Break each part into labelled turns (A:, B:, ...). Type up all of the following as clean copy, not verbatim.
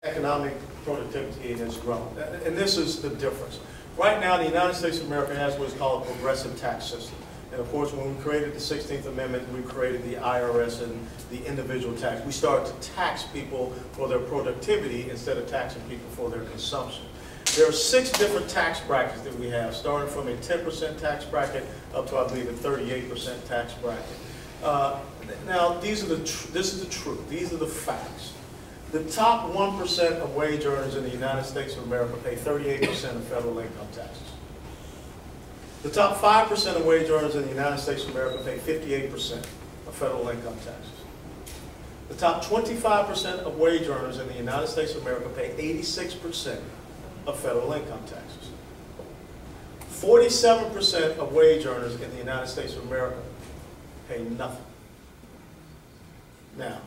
A: economic productivity has grown. And this is the difference. Right now, the United States of America has what is called a progressive tax system. And of course, when we created the 16th Amendment, we created the IRS and the individual tax. We started to tax people for their productivity instead of taxing people for their consumption. There are 6 different tax brackets that we have, starting from a 10% tax bracket up to, I believe, a 38% tax bracket. Now, this is the truth. These are the facts. The top 1% of wage earners in the United States of America pay 38% of federal income taxes. The top 5% of wage earners in the United States of America pay 58% of federal income taxes. The top 25% of wage earners in the United States of America pay 86% of federal income taxes. 47% of wage earners in the United States of America pay nothing. Now,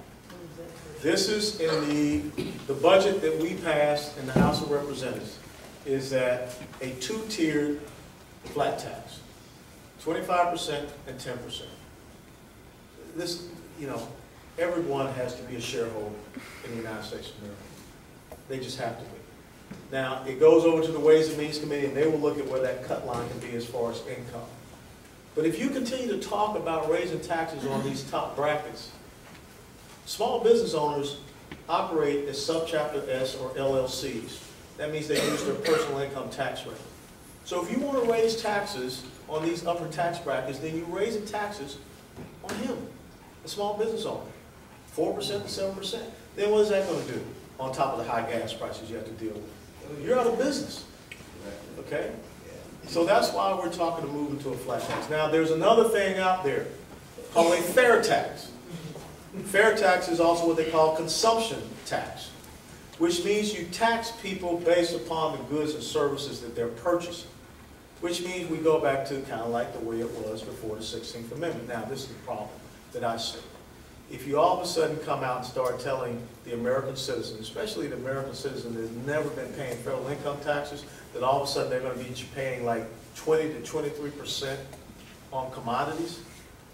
A: this is in the budget that we passed in the House of Representatives, is that a 2-tiered flat tax, 25% and 10%. This, everyone has to be a shareholder in the United States of America. They just have to be. Now, it goes over to the Ways and Means Committee, and they will look at where that cut line can be as far as income. But if you continue to talk about raising taxes on these top brackets, small business owners operate as subchapter S or LLCs. That means they use their personal income tax rate. So if you want to raise taxes on these upper tax brackets, then you raise the taxes on him, the small business owner, 4% to 7%. Then what is that going to do on top of the high gas prices you have to deal with? You're out of business, okay? So that's why we're talking to move into a flat tax. Now, there's another thing out there called a fair tax. Fair tax is also what they call consumption tax, which means you tax people based upon the goods and services that they're purchasing, which means we go back to kind of like the way it was before the 16th Amendment. Now, this is the problem that I see. If you all of a sudden come out and start telling the American citizen, especially the American citizen that has never been paying federal income taxes, that all of a sudden they're going to be paying like 20 to 23% on commodities,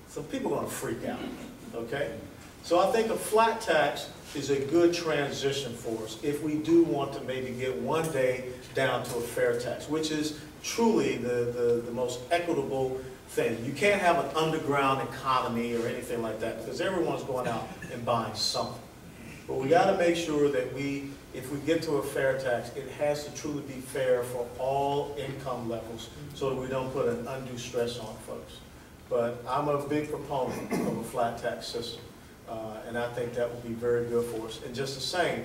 A: so people are going to freak out, okay? So I think a flat tax is a good transition for us if we do want to maybe get one day down to a fair tax, which is truly the most equitable thing. You can't have an underground economy or anything like that because everyone's going out and buying something. But we got to make sure that if we get to a fair tax, it has to truly be fair for all income levels so that we don't put an undue stress on folks. But I'm a big proponent of a flat tax system. And I think that would be very good for us. And just the same,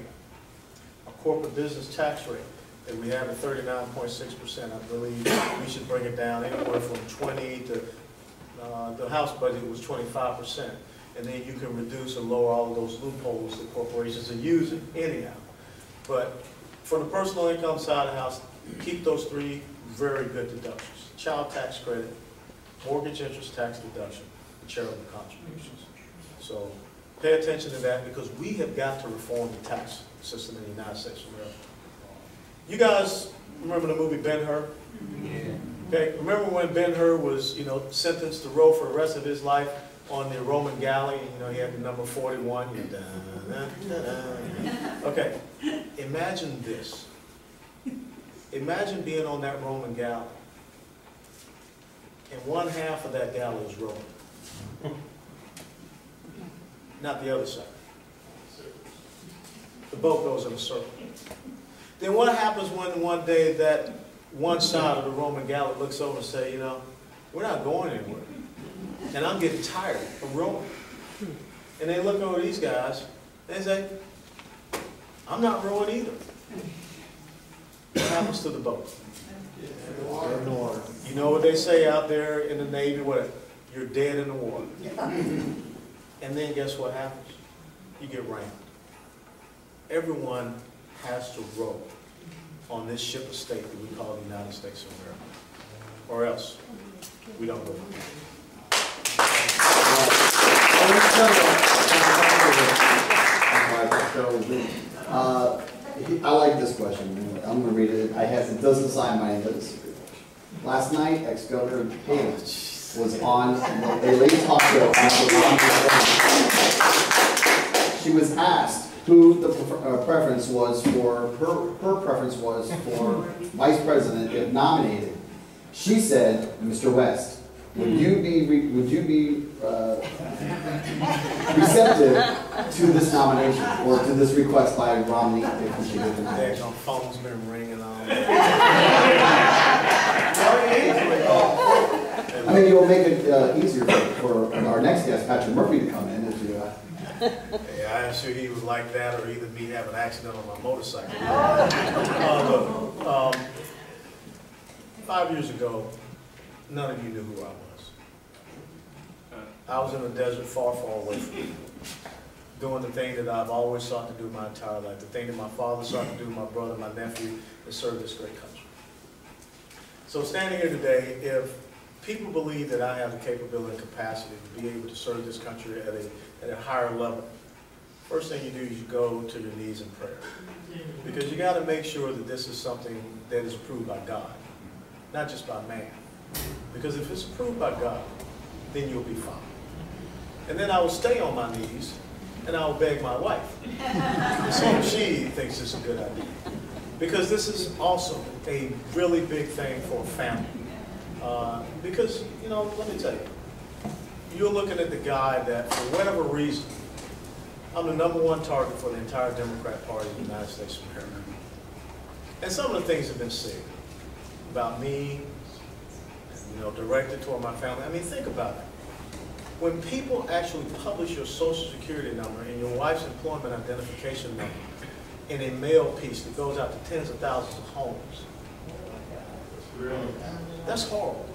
A: a corporate business tax rate that we have at 39.6%, I believe we should bring it down anywhere from 20 to, the House budget was 25%. And then you can reduce or lower all of those loopholes that corporations are using anyhow. But for the personal income side of the house, keep those 3 very good deductions. Child tax credit, mortgage interest tax deduction, and charitable contributions. So pay attention to that because we have got to reform the tax system in the United States of America. You guys remember the movie Ben-Hur? Yeah. Okay, remember when Ben-Hur was, sentenced to row for the rest of his life on the Roman galley, and, he had the number 41. Okay, imagine this. Imagine being on that Roman galley, and one half of that galley is Roman. Not the other side. The boat goes in a circle. Then what happens when one day that one side of the Roman galley looks over and says, we're not going anywhere. And I'm getting tired of rowing. And they look over these guys and they say, I'm not rowing either. What happens to the boat? Dead in the water. You know what they say out there in the Navy? What? You're dead in the water. And then guess what happens? You get rammed. Everyone has to row on this ship of state that we call the United States of America. Or else we don't go.
B: I like this question. I'm going to read it. It doesn't sign my notes. Last night, ex-Governor Haley was on the late talk show. She was asked who the preference was for, her preference was for vice president if nominated. She said, Mr. West, would you be receptive to this nomination or to this request by Romney if he should get the nomination?
A: Their phone's been ringing on.
B: I mean, you'll make it easier for our next guest, Patrick Murphy, to come in if you.
A: Yeah, I'm sure he would like that, or either me have an accident on my motorcycle. Look, 5 years ago, none of you knew who I was. I was in a desert far, far away from you, doing the thing that I've always sought to do my entire life, the thing that my father sought to do, my brother, my nephew, and serve this great country. So standing here today, if people believe that I have the capability and capacity to be able to serve this country at a higher level, first thing you do is you go to your knees in prayer. Because you got to make sure that this is something that is approved by God, not just by man. Because if it's approved by God, then you'll be fine. And then I will stay on my knees and I will beg my wife to see if she thinks it's a good idea. Because this is also a really big thing for a family. Because, you know, let me tell you, you're looking at the guy that, for whatever reason, I'm the #1 target for the entire Democrat Party in the United States of America. And some of the things have been said about me, you know, directed toward my family. I mean, think about it. When people actually publish your Social Security number and your wife's employment identification number in a mail piece that goes out to tens of thousands of homes, that's horrible.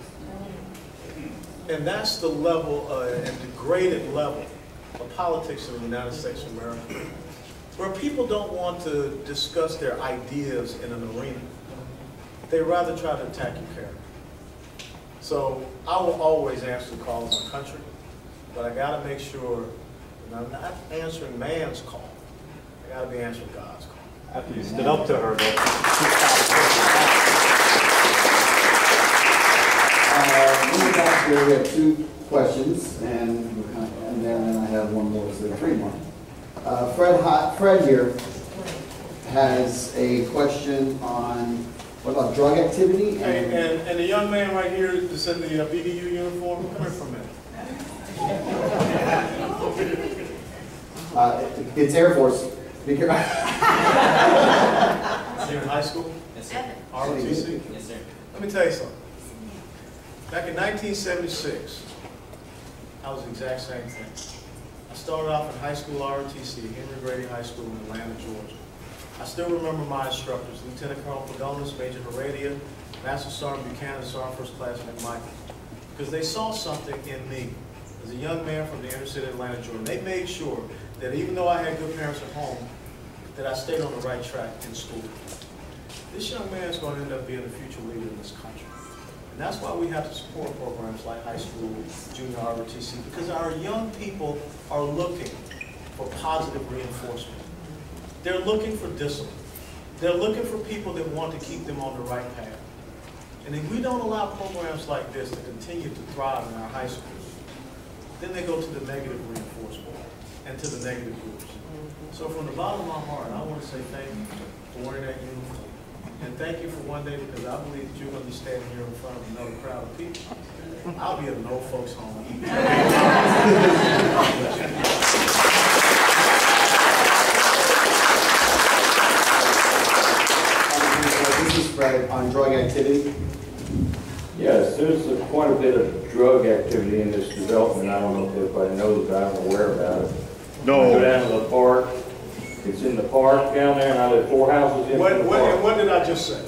A: And that's the level, and degraded level of politics in the United States of America, where people don't want to discuss their ideas in an arena. They rather try to attack your character. So I will always answer the call of my country, but I got to make sure that I'm not answering man's call. I got to be answering God's call.
C: After you stood up to her,
B: Moving back here, we have 2 questions, and then I have one more, so 3 more. Fred here has a question on, what about drug activity?
A: And the young man right here that's in the BDU uniform, come here for a minute.
B: It's Air Force. Be careful.
A: You're in high school?
D: Yes, sir.
A: ROTC?
D: Yes, sir.
A: Let me tell you something. Back in 1976, I was the exact same thing. I started off in high school ROTC, Henry Grady High School in Atlanta, Georgia. I still remember my instructors, Lieutenant Colonel Pagonis, Major Heredia, Master Sergeant Buchanan, Sergeant First Class McMichael, because they saw something in me as a young man from the inner city of Atlanta, Georgia. They made sure that even though I had good parents at home, that I stayed on the right track in school. This young man is going to end up being the future leader in this country. And that's why we have to support programs like high school, junior ROTC, because our young people are looking for positive reinforcement. They're looking for discipline. They're looking for people that want to keep them on the right path. And if we don't allow programs like this to continue to thrive in our high schools, then they go to the negative reinforcement and to the negative groups. So from the bottom of my heart, I want to say thank you for wearing that uniform. And thank you for one day, because I believe that you're going to be standing here in front of another crowd of people. I'll be at an old folks' home eating.
B: This is Fred on drug activity.
C: yes, there's quite a bit of drug activity in this development. I don't know if everybody knows, but I'm aware about it.
E: No.
C: I go down to the park. It's in the park down there, and I live 4 houses in the park.
A: What did I just say?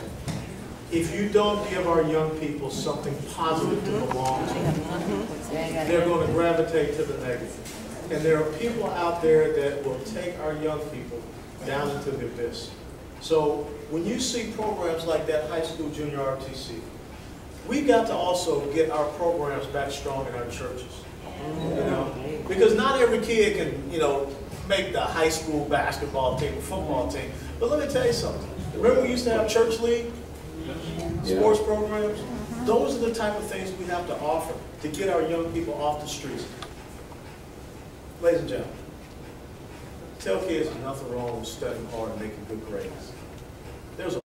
A: If you don't give our young people something positive to belong to, they're going to gravitate to the negative. And there are people out there that will take our young people down into the abyss. So when you see programs like that, high school, junior ROTC, we've got to also get our programs back strong in our churches. You know, because not every kid can, you know, make the high school basketball team, football team. But let me tell you something. Remember we used to have church league, sports programs? Those are the type of things we have to offer to get our young people off the streets. Ladies and gentlemen, tell kids there's nothing wrong with studying hard and making good grades.